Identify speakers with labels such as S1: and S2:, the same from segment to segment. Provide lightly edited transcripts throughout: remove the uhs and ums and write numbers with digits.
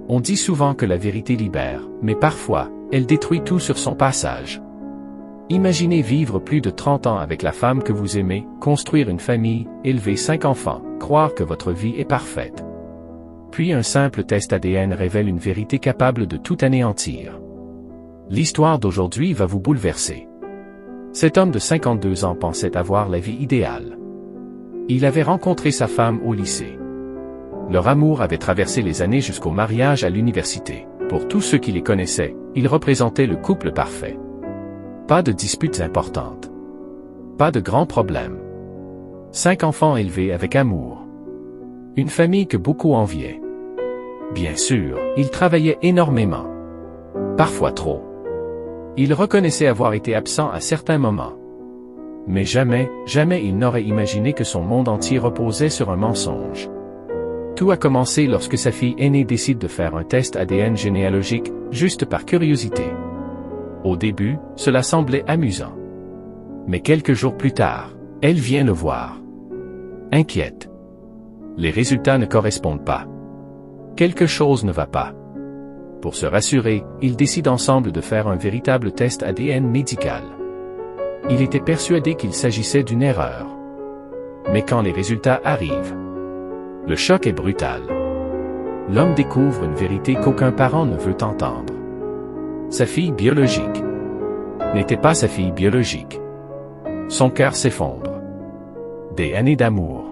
S1: On dit souvent que la vérité libère, mais parfois, elle détruit tout sur son passage. Imaginez vivre plus de 30 ans avec la femme que vous aimez, construire une famille, élever 5 enfants, croire que votre vie est parfaite. Puis un simple test ADN révèle une vérité capable de tout anéantir. L'histoire d'aujourd'hui va vous bouleverser. Cet homme de 52 ans pensait avoir la vie idéale. Il avait rencontré sa femme au lycée. Leur amour avait traversé les années jusqu'au mariage à l'université. Pour tous ceux qui les connaissaient, ils représentaient le couple parfait. Pas de disputes importantes. Pas de grands problèmes. 5 enfants élevés avec amour. Une famille que beaucoup enviaient. Bien sûr, il travaillait énormément. Parfois trop. Il reconnaissait avoir été absent à certains moments. Mais jamais il n'aurait imaginé que son monde entier reposait sur un mensonge. Tout a commencé lorsque sa fille aînée décide de faire un test ADN généalogique, juste par curiosité. Au début, cela semblait amusant. Mais quelques jours plus tard, elle vient le voir. Inquiète. Les résultats ne correspondent pas. Quelque chose ne va pas. Pour se rassurer, ils décident ensemble de faire un véritable test ADN médical. Il était persuadé qu'il s'agissait d'une erreur. Mais quand les résultats arrivent, le choc est brutal. L'homme découvre une vérité qu'aucun parent ne veut entendre. Sa fille biologique n'était pas sa fille biologique. Son cœur s'effondre. Des années d'amour.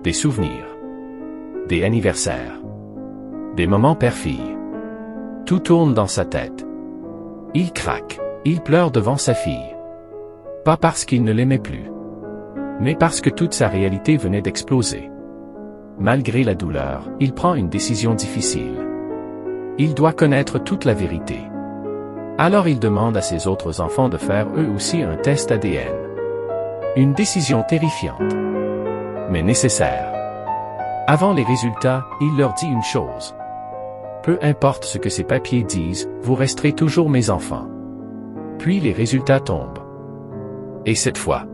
S1: Des souvenirs. Des anniversaires. Des moments père-fille. Tout tourne dans sa tête. Il craque. Il pleure devant sa fille. Pas parce qu'il ne l'aimait plus, mais parce que toute sa réalité venait d'exploser. Malgré la douleur, il prend une décision difficile. Il doit connaître toute la vérité. Alors il demande à ses autres enfants de faire eux aussi un test ADN. Une décision terrifiante, mais nécessaire. Avant les résultats, il leur dit une chose. Peu importe ce que ces papiers disent, vous resterez toujours mes enfants. Puis les résultats tombent. Et cette fois,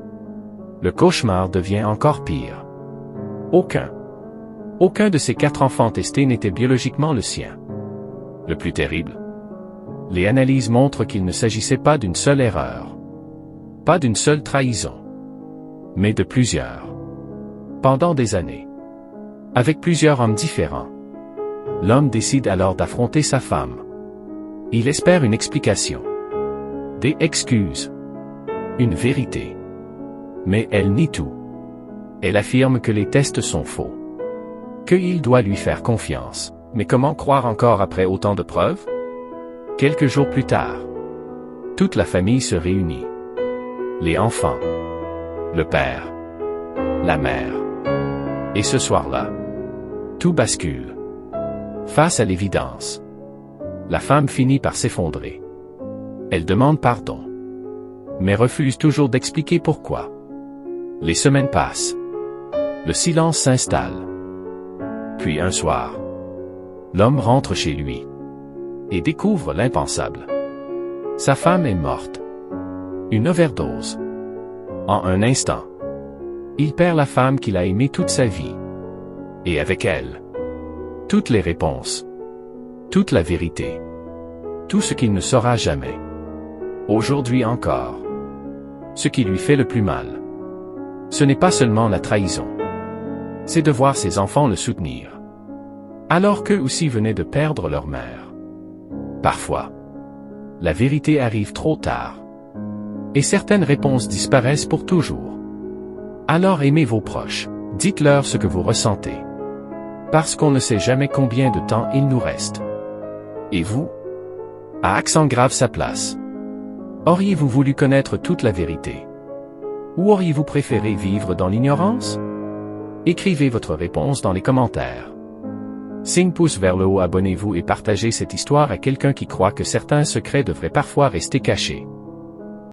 S1: le cauchemar devient encore pire. Aucun de ces 4 enfants testés n'était biologiquement le sien. Le plus terrible, les analyses montrent qu'il ne s'agissait pas d'une seule erreur. Pas d'une seule trahison. Mais de plusieurs. Pendant des années. Avec plusieurs hommes différents. L'homme décide alors d'affronter sa femme. Il espère une explication. Des excuses. Une vérité. Mais elle nie tout. Elle affirme que les tests sont faux. Qu'il doit lui faire confiance. Mais comment croire encore après autant de preuves? Quelques jours plus tard, toute la famille se réunit. Les enfants, le père, la mère. Et ce soir-là, tout bascule. Face à l'évidence, la femme finit par s'effondrer. Elle demande pardon, mais refuse toujours d'expliquer pourquoi. Les semaines passent. Le silence s'installe. Puis un soir, l'homme rentre chez lui et découvre l'impensable. Sa femme est morte. Une overdose. En un instant, il perd la femme qu'il a aimée toute sa vie. Et avec elle, toutes les réponses, toute la vérité, tout ce qu'il ne saura jamais. Aujourd'hui encore, ce qui lui fait le plus mal, ce n'est pas seulement la trahison, c'est de voir ses enfants le soutenir, alors qu'eux aussi venaient de perdre leur mère. Parfois, la vérité arrive trop tard, et certaines réponses disparaissent pour toujours. Alors aimez vos proches, dites-leur ce que vous ressentez, parce qu'on ne sait jamais combien de temps il nous reste. Et vous? À accent grave sa place. Auriez-vous voulu connaître toute la vérité? Ou auriez-vous préféré vivre dans l'ignorance? Écrivez votre réponse dans les commentaires. Signe pouce vers le haut, abonnez-vous et partagez cette histoire à quelqu'un qui croit que certains secrets devraient parfois rester cachés.